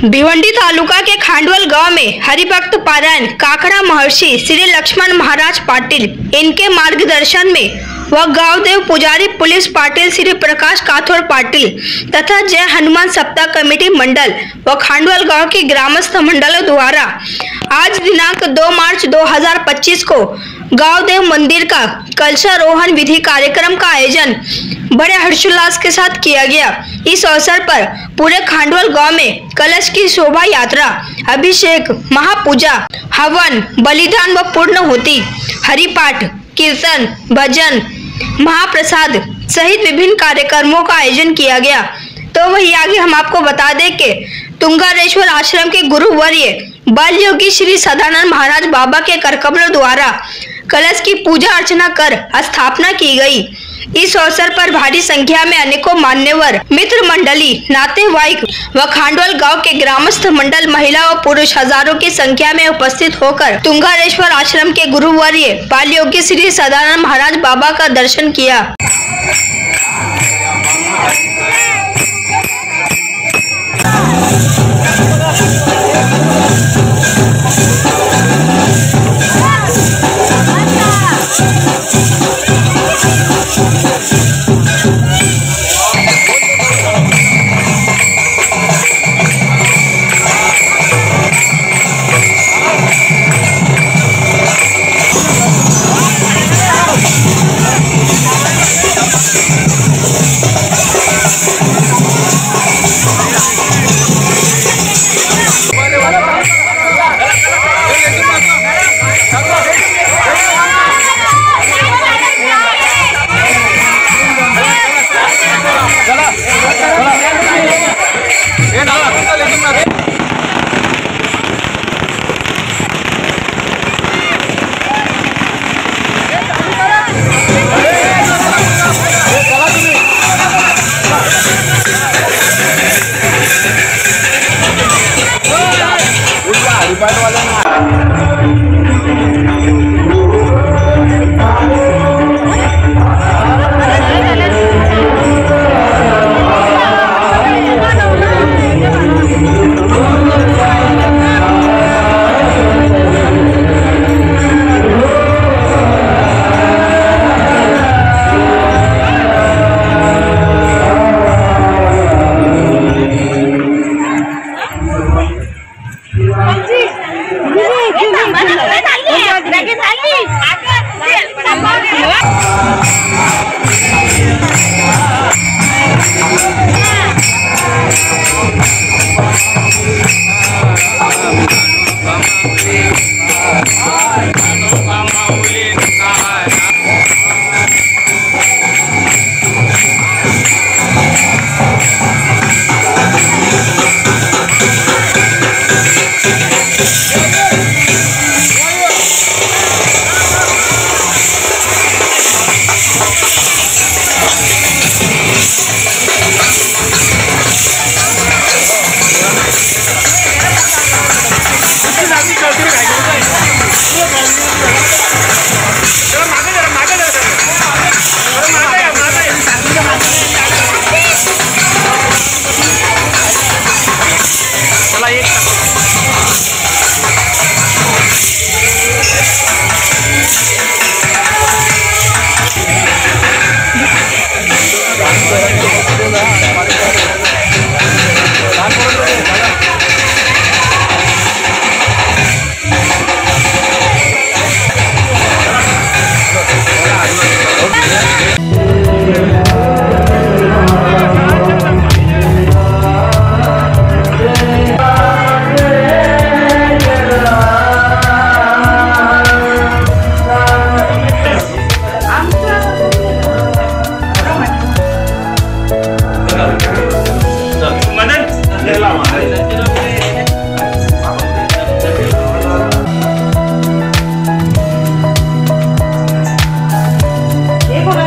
भिवंडी तालुका के खांडवल गांव में हरिभक्त पारायण काकड़ा महर्षि श्री लक्ष्मण महाराज पाटिल इनके मार्गदर्शन में व गांव देव पुजारी पुलिस पाटिल श्री प्रकाश काथोड़ पाटिल तथा जय हनुमान सप्ताह कमेटी मंडल व खांडवल गांव के ग्रामस्थ मंडलों द्वारा आज दिनांक 2 मार्च 2025 को गांव देव मंदिर का कलशारोहण विधि कार्यक्रम का आयोजन बड़े हर्षोल्लास के साथ किया गया। इस अवसर पर पूरे खांडवल गांव में कलश की शोभा यात्रा, अभिषेक, महापूजा, हवन, बलिदान व पूर्ण होती, हरिपाठ, कीर्तन, भजन, महाप्रसाद सहित विभिन्न कार्यक्रमों का आयोजन किया गया। तो वही आगे हम आपको बता दें कि तुंगारेश्वर आश्रम के गुरुवर्य बाल योगी श्री सदानंद महाराज बाबा के करकमलों द्वारा कलश की पूजा अर्चना कर स्थापना की गई। इस अवसर पर भारी संख्या में अनेकों मान्यवर, मित्र मंडली, नातेवाईक व खांडवल गांव के ग्रामस्थ मंडल, महिला व पुरुष हजारों की संख्या में उपस्थित होकर तुंगारेश्वर आश्रम के गुरुवर्य बाल योगी श्री सदानंद महाराज बाबा का दर्शन किया।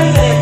ये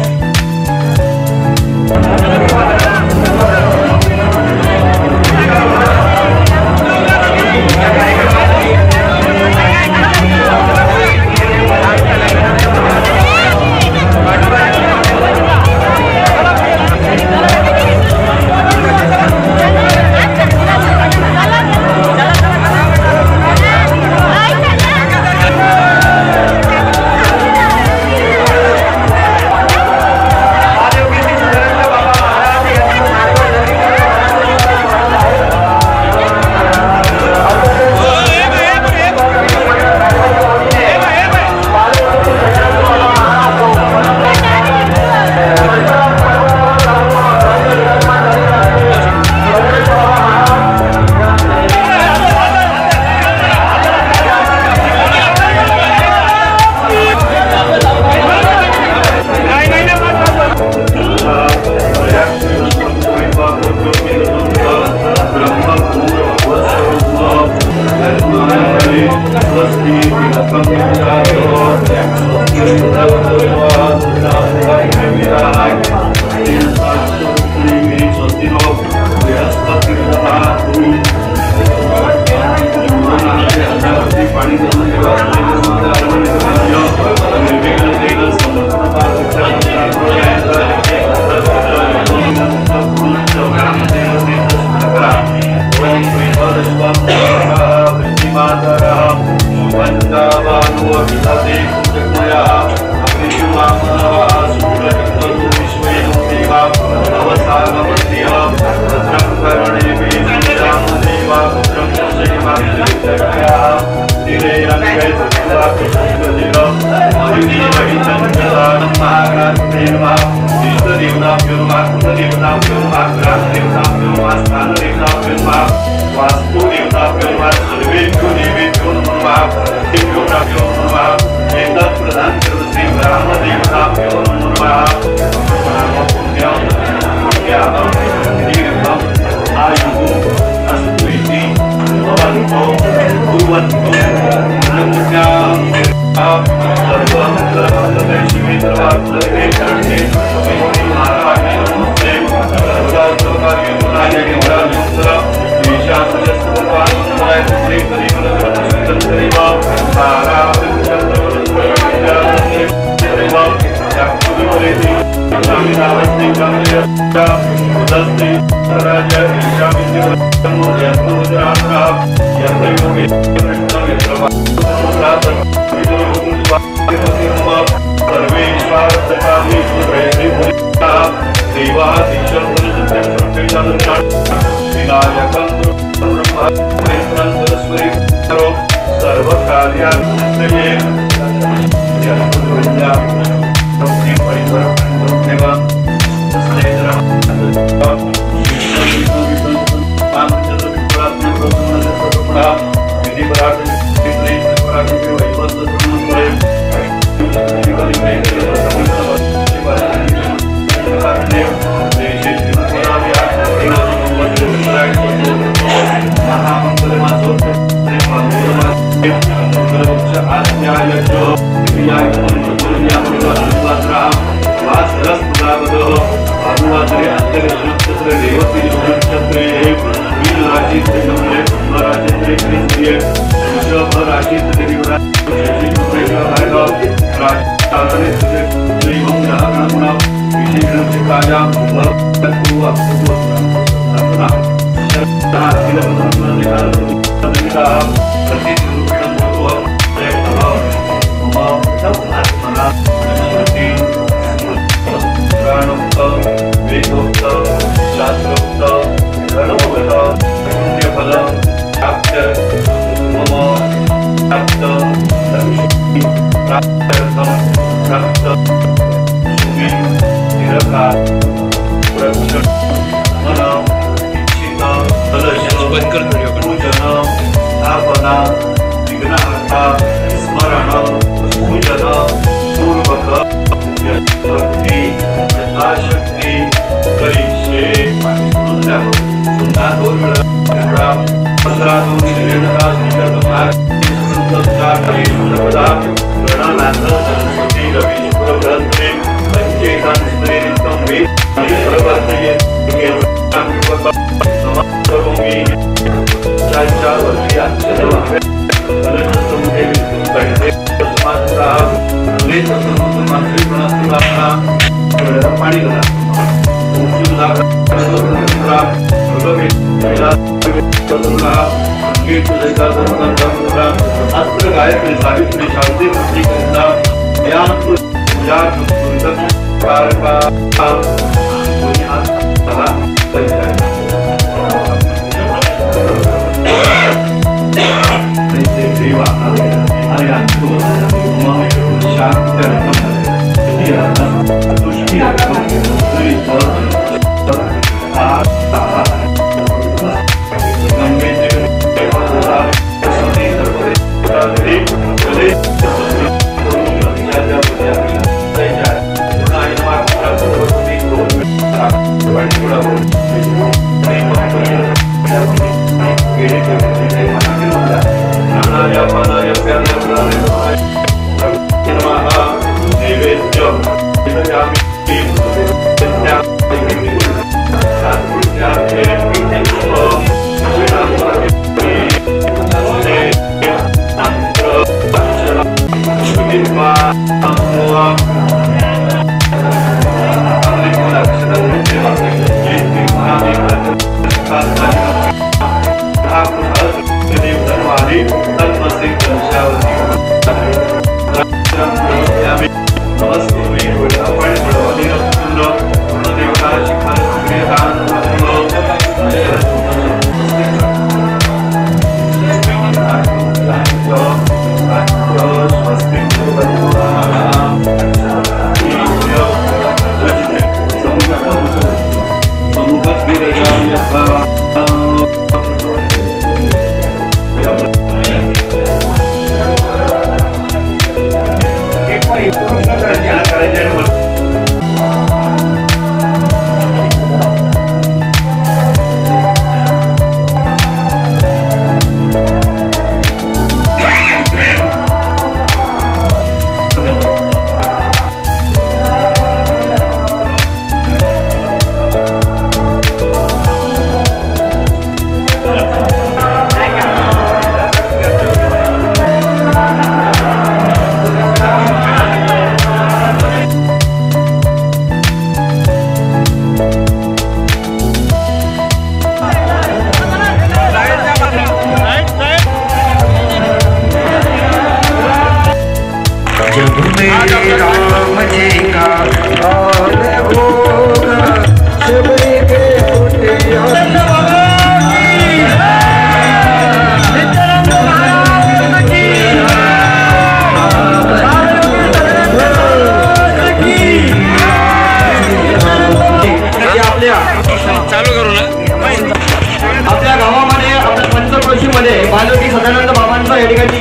आपल्या गावामध्ये आपल्या पंचक्रोशीमध्ये बालोकी सदानंद बाबांचं या ठिकाणी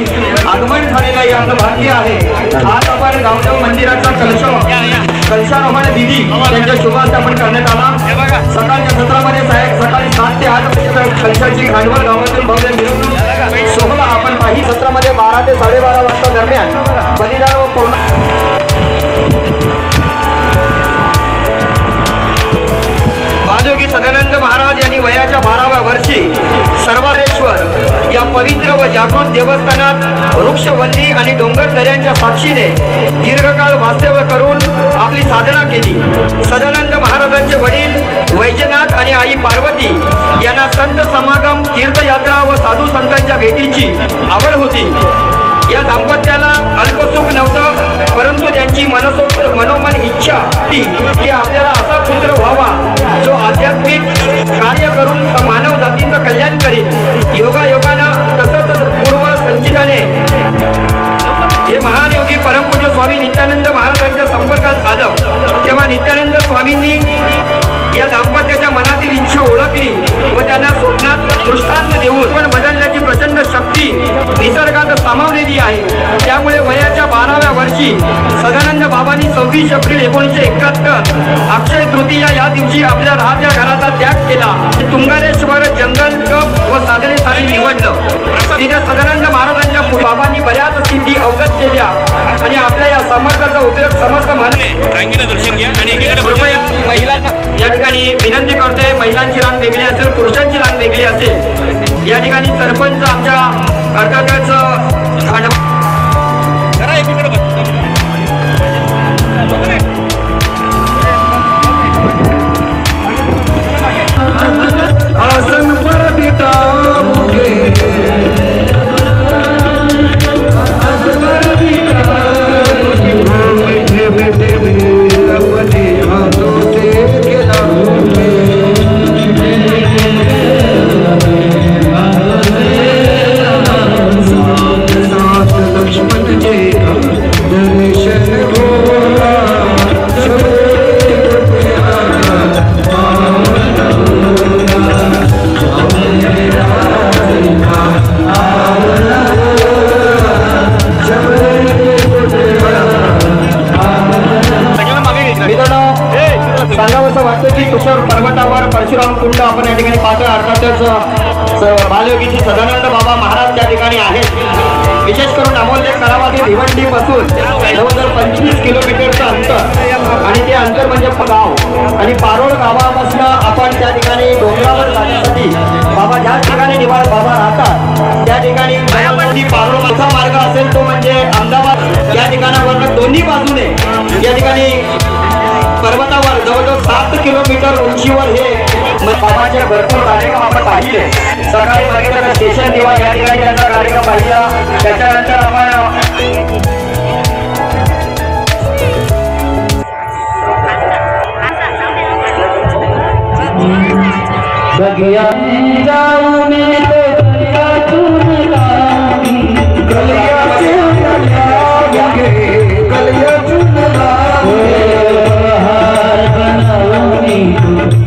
आगमन झालेलं आपलं भाग्य आहे। आज आपण गावदेव मंदिराचा कलशारोहण विधी त्यांच्या शुभारंभ आपण करण्यात आला। सकाळच्या सत्रामध्ये सकाळी 7 ते 8 कलशाची खांडवल गावातील भव्य मिरवणूक सोहळा आपण काही सत्रामध्ये 12 ते 12:30 वाजता दरम्यान बलिदान व पूर्ण बालोकी सदानंद महाराज यांनी वयाच्या 12व्या वर्षी सर्वारेश्वर या पवित्र व जागृत देवस्थानात वृक्षवल्ली आणि डोंगर दऱ्यांच्या साक्षीने दीर्घकाळ वास्तव्य करून आपली साधना केली। सदानंद महाराजांचे वडील वैजनाथ आणि आई पार्वती यांना संत समागम तीर्थयात्रा व साधू संतांच्या भेटीची आवड होती। या दाम्पत्याला अल्पसुख नव्हतं, परंतु त्यांची मनोमन इच्छा ती की आपल्याला असा पुत्र व्हावा जो आध्यात्मिक कार्य करून मानव जातीचं कल्याण करेल। योगायोगानं तसंच पूर्व संचिताने हे महान योगी परमपूज्य स्वामी नित्यानंद महाराजांच्या संपर्कात आलं तेव्हा नित्यानंद स्वामींनी या दाम्पत्याच्या मनातील इच्छा ओळखली व त्यांना स्वप्नात दृष्टांत देऊन पण बदलण्याची प्रचंड शक्ती निसर्गात सामावलेली आहे। त्यामुळे वयाच्या 12व्या वर्षी सदानंद बाबांनी 26 एप्रिल 1971 अक्षय तृतीया या दिवशी आपल्या राहत्या घराचा त्याग केला। तुंगारेश्वर जंगल कप व साधनेसाठी निवडलं। तिथे सदानंद महाराजांच्या बाबांनी बऱ्याच सिद्धी अवगत केल्या आणि आपल्या या समर्थाचा उपयोग समस्त महिलांना या ठिकाणी विनंती करते, महिलांची रांग वेगळी असेल, पुरुषांची रांग वेगळी असेल। या ठिकाणी सरपंच आमच्या कर्तव्याचं सांगावंसं वाटतं की तुषार पर्वतावर परशुराम कुंड आपण या ठिकाणी पाहतोय। अर्थातच बालयोगीची सदानंद बाबा महाराज त्या ठिकाणी आहेत। विशेष करून अमोल्य करावातील भिवंडी पासून जवळजवळ 25 किलोमीटरचं अंतर आणि ते अंतर म्हणजे गाव आणि पारोळ गावापासून आपण त्या ठिकाणी डोंगरावर जाण्यासाठी बाबा ज्या ठिकाणी बाबा राहतात त्या ठिकाणी पारोळ मोठा मार्ग असेल तो म्हणजे अहमदाबाद या ठिकाणावर दोन्ही बाजूने या ठिकाणी पर्वतावर जवळजवळ 7 किलोमीटर उंचीवर हे बाबाचे भरपूर कार्यक्रम आपण पाहिले. सकाळी बघितलं स्टेशन दिवा या ठिकाणी त्यांचा कार्यक्रम पाहिला. त्याच्यानंतर आपण बगिया में जाऊं मैं तो गलिया चुन लाऊंगी, गलिया चुन लाऊंगी, गलिया चुन लाऊंगी, हार बनाऊंगी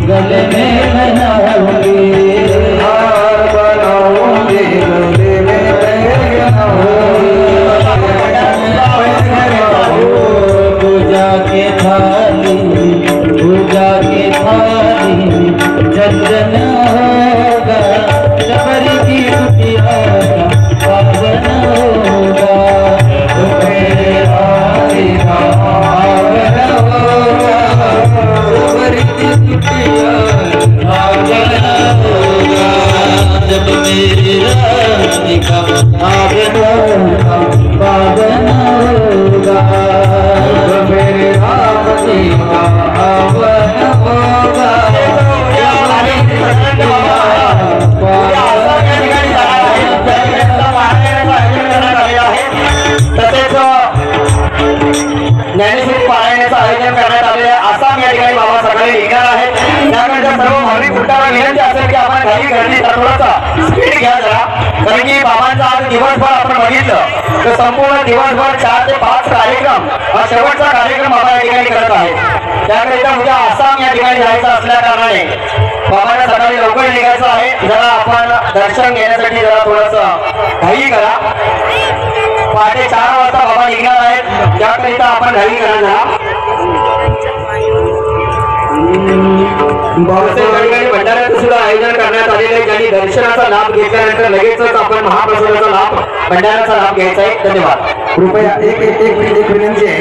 गले में बनाऊंगी, हार बनाऊंगी गले में बनाऊंगी, पूजा के थाली, पूजा के थाली चंदन होगा, शबरी की कुटिया पावन होगा, मेरे हारी पावन होगा, शबरी की कुटिया पावन होगा, जब मेरी रानी का पावन होगा, पावन होगा, जब मेरे रानी का पावन होगा. ज्ञानेश्वरी पारायणाचं आयोजन करण्यात आलेले आसाम या ठिकाणी बाबा सकाळी निघणार आहेत. त्यानंतर सर्व भाविक भक्तांना विनंती असेल की आपण घाई गर्दी थोडासा स्पीड घ्या जरा, कारण की बाबांचा आज दिवसभर आपण बघितलं तर संपूर्ण दिवसभर 4 ते 5 कार्यक्रम हा शेवटचा कार्यक्रम बाबा या ठिकाणी करत आहेत. त्याकरिता उद्या आसाम या ठिकाणी जायचं असल्या कारणाने बाबांना सकाळी लवकर निघायचं आहे. जरा आपण दर्शन घेण्यासाठी जरा थोडंसं घाई करा. पहाटे 4 वाजता बाबा निघणार आहेत, त्याकरिता आपण घाई करा जरा. भंडाऱ्याचं सुद्धा आयोजन करण्यात आलेलं आहे, ज्यांनी दर्शनाचा लाभ घेतल्यानंतर लगेचच आपण महाप्रसादाचा लाभ भंडाऱ्याचा लाभ घ्यायचा आहे. धन्यवाद. कृपया एक विनंती आहे,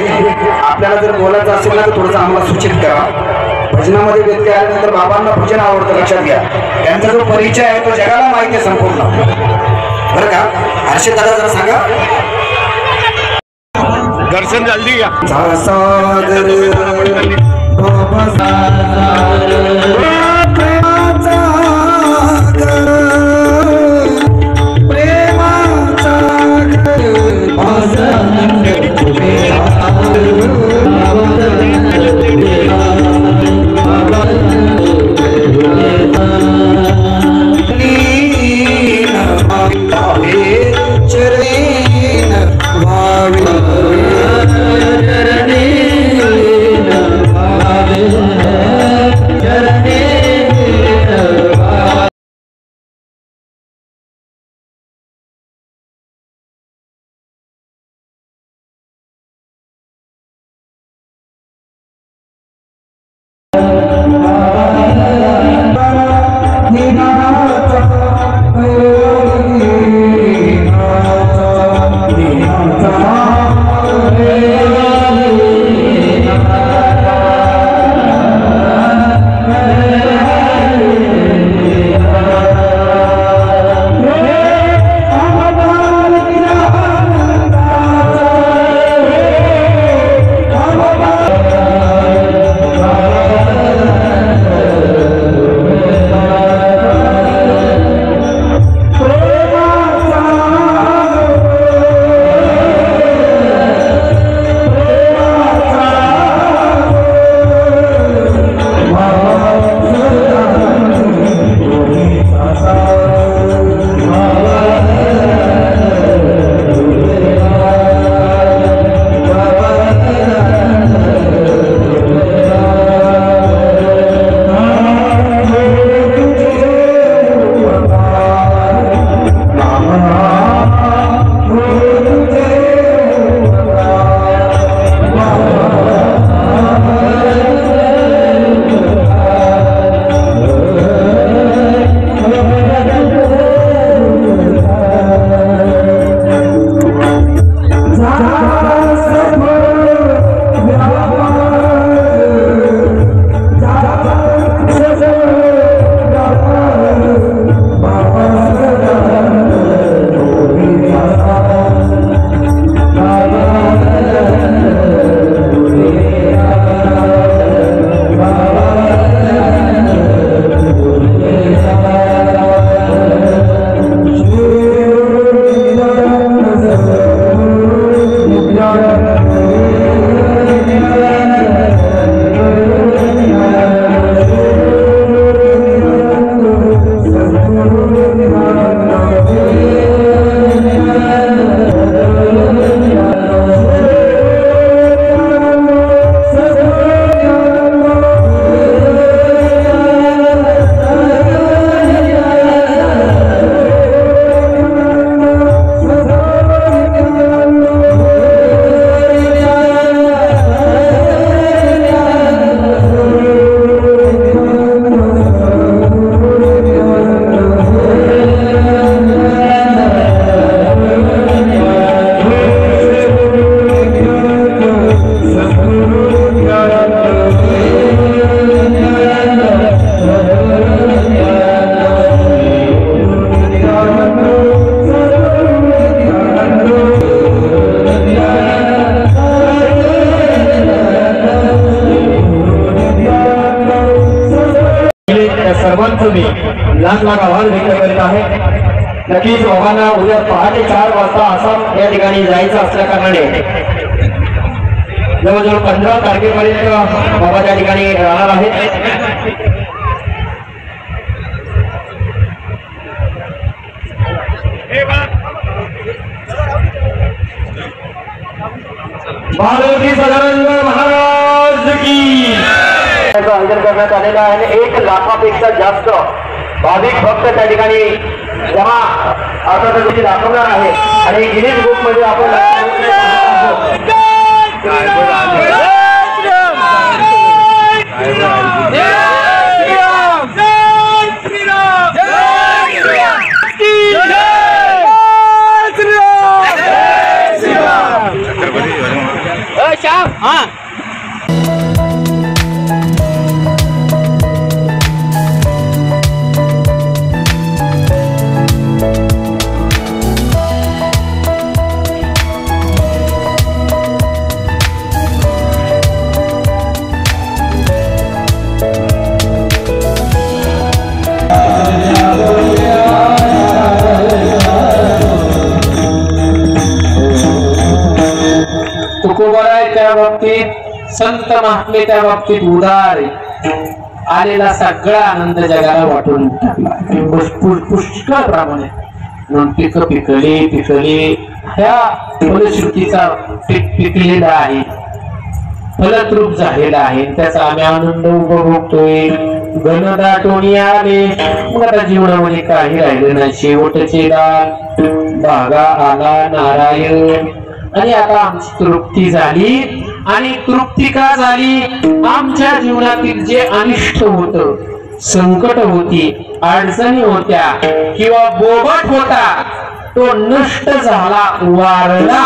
आपल्याला जर बोलायचं असेल ना तर थोडंसं आम्हाला सूचित करा. भजनामध्ये व्यक्ती आल्यानंतर बाबांना भजन आवडतं, लक्षात घ्या. त्यांचा जो परिचय आहे तो जगाला माहिती आहे संपूर्ण, बरं का. हर्षद दादा जरा सांगा. दर्शन जल्दी घ्या. सागर बाबा सागर प्रेमाचा घर, प्रेमाचा घर, चरणी सर्वांचं मी लाख लाख आभार व्यक्त करीत आहे। नक्कीच बाबांना उद्या पहाटे 4 वाजता आसाम या ठिकाणी जायचं असल्या कारणाने जवळजवळ 15 तारखेपर्यंत बाबा त्या ठिकाणी राहणार आहेत। बालोजी सदानंद महाराज की आयोजन करण्यात आलेलं आहे आणि 1 लाखापेक्षा जास्त भाविक भक्त त्या ठिकाणी जमा आता दाखवणार आहे आणि गिनीज बुक मध्ये आपण त्या बाबतीत संत महात्मे त्या बाबतीत उदार आलेला सगळा आनंद जगाला वाटून टाकला पुष्कळ प्रमाणे म्हणून पिकले ह्या फलश्रुतीचा पिकलेला आहे, फलद्रूप झालेला आहे, त्याचा आम्ही आनंद उपभोगतोय। गणदाटोणी आले मग आता जीवनामध्ये काही राहिलं नाही, शेवटचे भागा आला नारायण आणि आता आमची तृप्ती झाली। आणि तृप्ती का झाली? आमच्या जीवनातील जे अनिष्ट होत, संकट होती, अडचणी होत्या किंवा बोबट होता तो नष्ट झाला, वारला।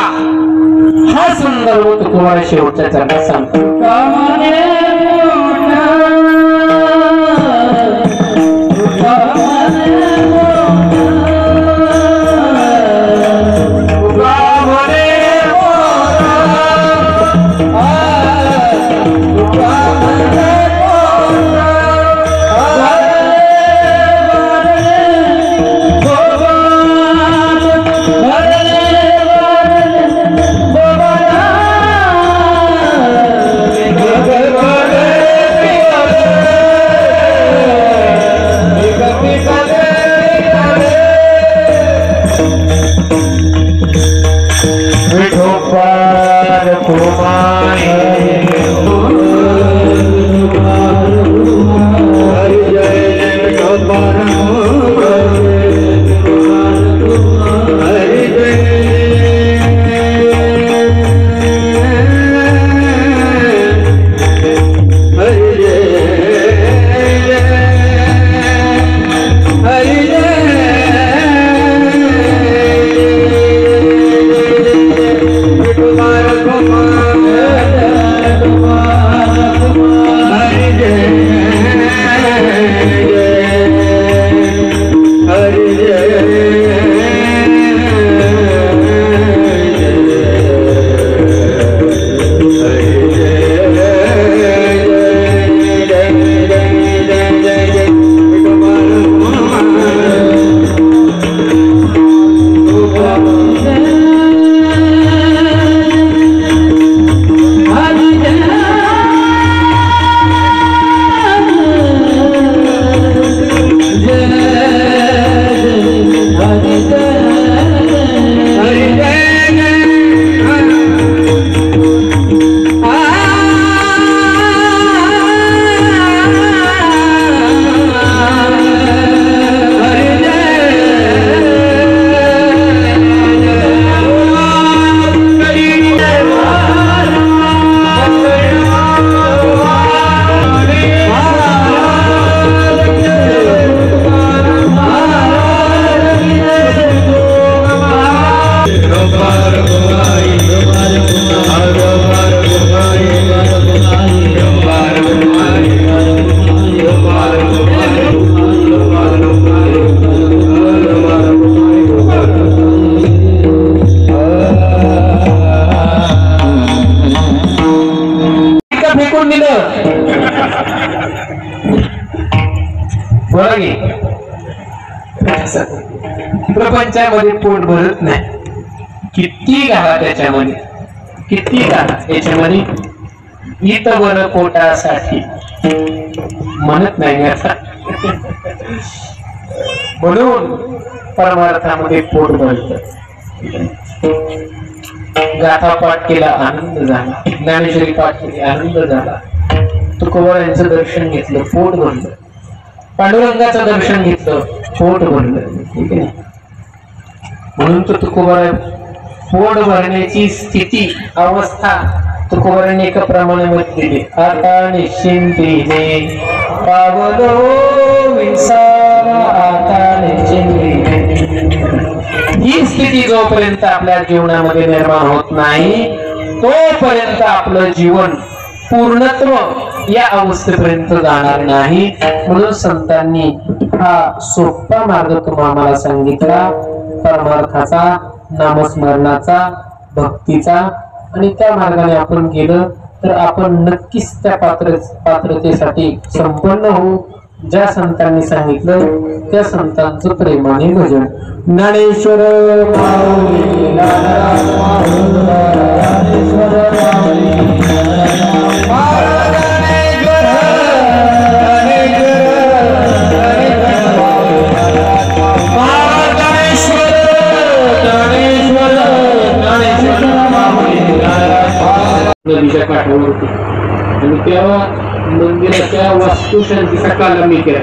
हा संदर्भ तुम्हाला शेवटच्या चरणात सांगतो। Baba कोण दिलं? बोला की. प्रपंचामध्ये पोट भरत नाही. किती घाला त्याच्यामध्ये, किती घाला त्याच्यामध्ये. इत बर पोटासाठी म्हणत नाही आता. म्हणून परमार्थामध्ये पोट भरत. गाथा पाठ केला आनंद झाला, ज्ञानेश्वरी पाठ केली आनंद झाला, तुकोबा यांचं दर्शन घेतलं पोट भरलं, पांडुरंगाचं दर्शन घेतलं पोट भरलं. ठीक आहे. म्हणून तो तुकोबा पोट भरण्याची स्थिती अवस्था तुकोबाने एका प्रमाणामध्ये दिली. आता निश्चिंतीने पावलो विसावा, आता निश्चिंतीने. ही स्थिती जोपर्यंत आपल्या जीवनामध्ये निर्माण होत नाही तोपर्यंत आपलं जीवन पूर्णत्व या अवस्थेपर्यंत जाणार नाही. म्हणून संतांनी हा सोपा मार्ग तुम्हाला सांगितला, परमार्थाचा, नामस्मरणाचा, भक्तीचा. आणि त्या मार्गाने आपण गेलं तर आपण नक्कीच त्या पात्रतेसाठी संपन्न होऊ. ज्या संतांनी सांगितलं त्या संतांचं प्रेमाने भजन. ज्ञानेश्वर माऊली ज्ञानेश्वर नदीच्या काठावर होती. आणि त्या मंदिराच्या वास्तुशांतीचा काल मी केला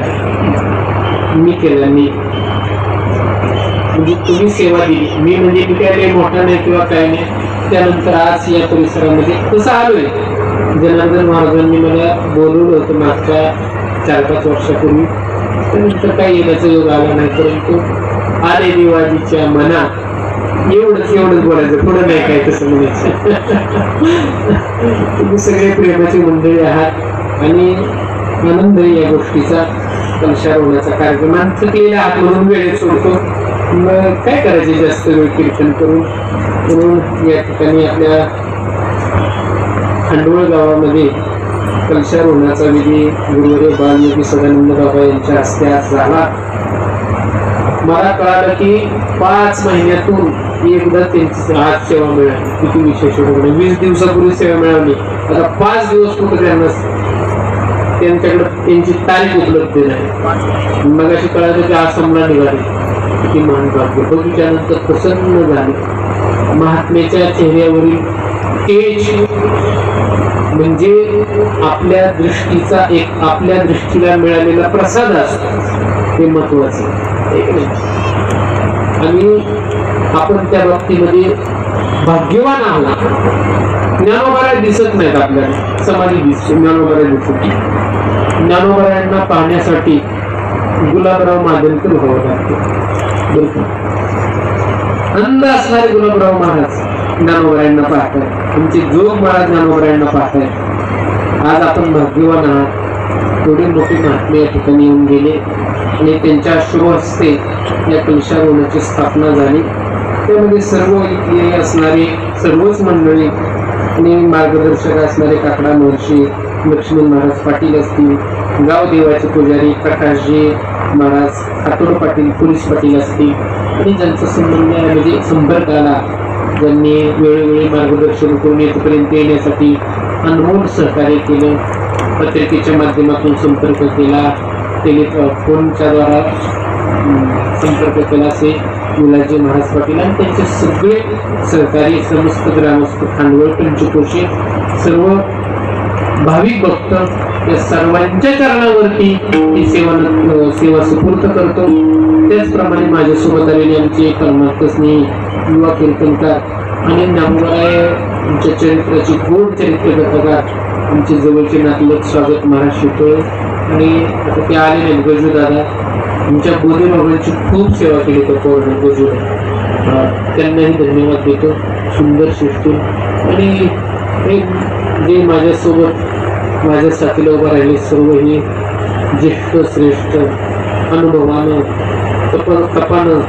म्हणजे तुम्ही सेवा दिली. मी म्हणजे मी काय मोठा नाही किंवा काय नाही. त्यानंतर आज या परिसरामध्ये तसं आलोय. जनार्दन महाराजांनी मला बोलवलं होतं मागच्या 4-5 वर्षापूर्वी. त्यानंतर काही येण्याचा योग आला नाही. परंतु आले देवाजीच्या मनात एवढंच बोलायचं, पुढं नाही काय तसं म्हणायचं. तुम्ही सगळे प्रेमाची मंडळी आहात आणि आनंद या गोष्टीचा कलशार होण्याचा कार्यक्रम चुकलेला आहात म्हणून वेळेत सोडतो. मग काय करायचे जास्त वेळ कीर्तन करून. म्हणून या ठिकाणी आपल्या खांडवळ गावामध्ये कलशार होण्याचा विधी गुरुवर्य बालयोगी सदानंद बाबा यांच्या हस्ते आज झाला. मला कळालं की 5 महिन्यातून एकदा त्यांची आज सेवा मिळाली. किती विशेष होतं. 20 दिवसापूर्वी सेवा मिळाली. आता 5 दिवस कुठं त्यांना त्यांच्याकडे त्यांची तारीख उपलब्ध नाही. मग अशी कळालं की आसामला निघाले. किती महान भाग्य. बघितल्यानंतर प्रसन्न झाले. महात्म्याच्या चेहऱ्यावरील तेज म्हणजे आपल्या दृष्टीचा एक आपल्या दृष्टीला मिळालेला प्रसाद असतो. ते महत्वाचं. आणि आपण त्या बाबतीमध्ये भाग्यवान आहोत. ज्ञानोबाराय दिसत नाहीत आपल्याला, समाधी दिसते, ज्ञानोबाराय दिसत. ज्ञानोबारायांना पाहण्यासाठी गुलाबराव मादनकर व्हावं लागतं. अंध असणारे गुलाबराव महाराज ज्ञानोबारायांना पाहतात. आमचे जोग महाराज ज्ञानोबारायांना पाहतात. आज आपण भाग्यवान आहात. थोडे मोठे महात्मे या ठिकाणी येऊन गेले आणि त्यांच्या शुभ हस्ते या कलशार होण्याची स्थापना झाली. त्यामध्ये सर्व इथले असणारे सर्वच मंडळी आणि मार्गदर्शक असणारे काकडा महर्षी लक्ष्मण महाराज पाटील असतील, गाव देवाचे पुजारी प्रकाशजी महाराज, खातोड पाटील, पोलीस पाटील असतील आणि ज्यांचा संबंध म्हणजे संपर्क आला, ज्यांनी वेळोवेळी मार्गदर्शन करून येथपर्यंत येण्यासाठी अनमोल सहकार्य केलं. पत्रिकेच्या माध्यमातून संपर्क केला, फोनच्या द्वारा संपर्क केला असे मुलाजी महाराज पाटील आणि त्यांचे सगळे सहकारी, समस्त ग्रामस्थ, खांडवळ, पंचकोशी, सर्व भाविक भक्त या सर्वांच्या चरणावरती ही सेवा सुपूर्द करतो. त्याचप्रमाणे माझ्यासोबत आलेले आमचे कर्मार्थस्नेही युवा कीर्तनकार आणि ज्ञानोबारायांच्या चरित्राची गोड चरित्र कथाकार आमचे जवळचे नातलग स्वागत महाराज शितोळे आणि आता ते आलेले गजू दादा. आमच्या बोधे बाबांची खूप सेवा केली होती गजू. त्यांनाही धन्यवाद देतो. सुंदर सृष्टी आणि जे माझ्यासोबत माझ्या साथीला उभं राहिले सर्व हे ज्येष्ठ श्रेष्ठ अनुभवानं तपानं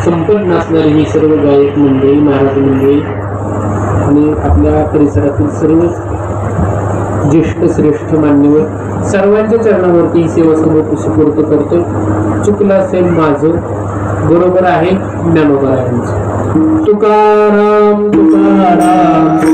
संपन्न असणारी ही सर्व गायक मंडळी, महाराज मंडळी आणि आपल्या परिसरातील सर्व ज्येष्ठ श्रेष्ठ मान्यवर सर्वांच्या चरणावरती ही सेवा सुपूर्द करतो. चुकलं असेल माझं, बरोबर आहे ज्ञानोबरायांचं. तुकाराम तुकाराम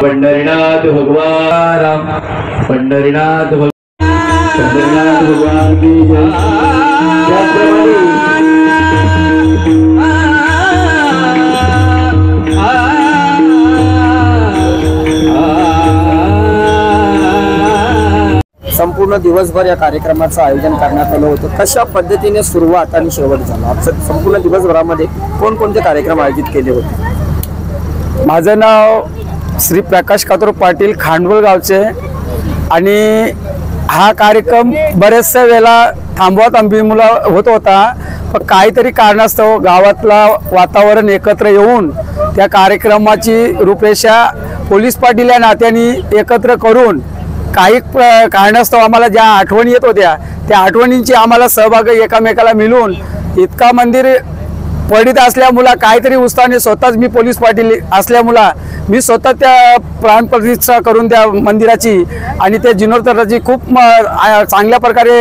पंढरीनाथ भगवान पंढरीनाथ भगवान की संपूर्ण दिवसभर या कार्यक्रमाचं आयोजन करण्यात आलं होतं. कशा पद्धतीने सुरुवात आणि शेवट झाला? संपूर्ण दिवसभरामध्ये कोणकोणते कार्यक्रम आयोजित केले होते? माझं नाव श्री प्रकाश कातोर पाटील, खांडवल गावचे. आणि हा कार्यक्रम बरेचशा वेळेला थांबवा होत होता, पण काहीतरी कारणास्तव गावातला वातावरण एकत्र येऊन त्या कार्यक्रमाची रूपरेषा पोलीस पाटील या नात्याने एकत्र करून काही कारणास्तव आम्हाला ज्या आठवणी येत होत्या त्या आठवणींची आम्हाला सहभाग एकामेकाला मिळून इतका मंदिर पडित असल्यामुळे काहीतरी उत्साहाने स्वतःच मी पोलीस पाटील असल्यामुळे मी स्वतः त्या प्राणप्रतिष्ठा करून त्या मंदिराची आणि त्या जीर्णोद्धाराची खूप चांगल्या प्रकारे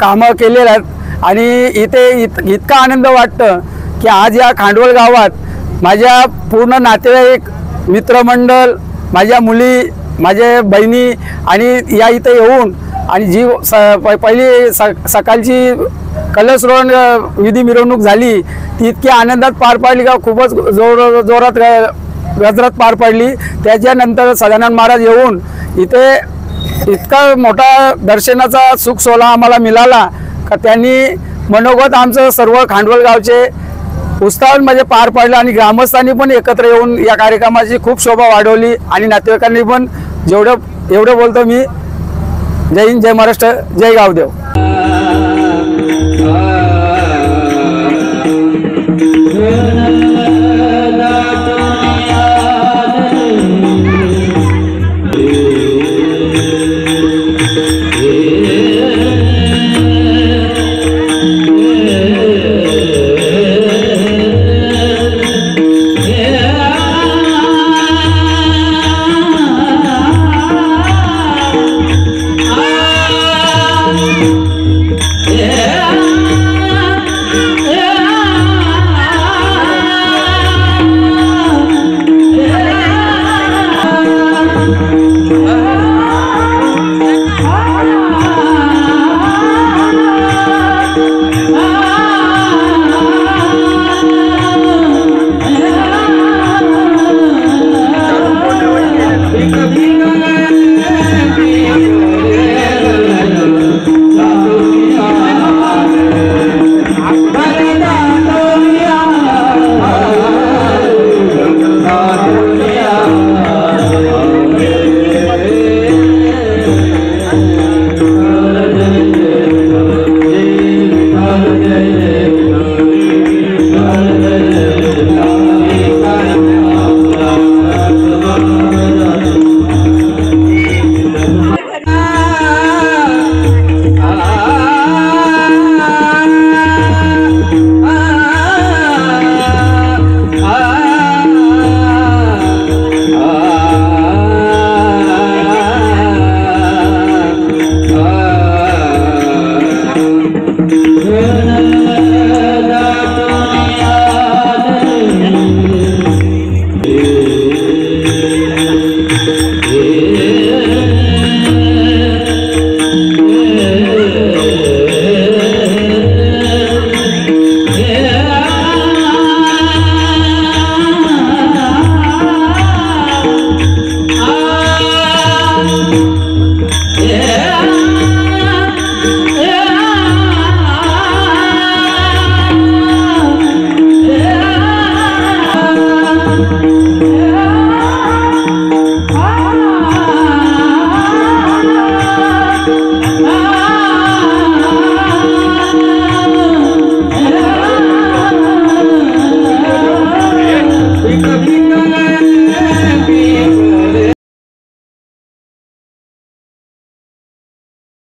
कामं केलेली आहेत. आणि इथे इतका आनंद वाटतं की आज या खांडवल गावात माझ्या पूर्ण नातेवाईक, मित्रमंडळ, माझ्या मुली, माझ्या बहिणी आणि या इथे येऊन आणि जी पहिली सकाळची कलशरोहण विधी मिरवणूक झाली ती इतकी आनंदात पार पडली का खूपच जोरात गजरात पार पडली. त्याच्यानंतर सदानंद महाराज येऊन इथे इतका मोठा दर्शनाचा सुख सोहळा आम्हाला मिळाला का त्यांनी मनोगत आमचं सर्व खांडवल गावचे उत्साहाने म्हणजे पार पडलं. आणि ग्रामस्थांनी पण एकत्र येऊन या कार्यक्रमाची खूप शोभा वाढवली. आणि नातेवाईकांनी पण एवढं बोलतो मी. जय हिंद, जय महाराष्ट्र, जय गावदेव. हे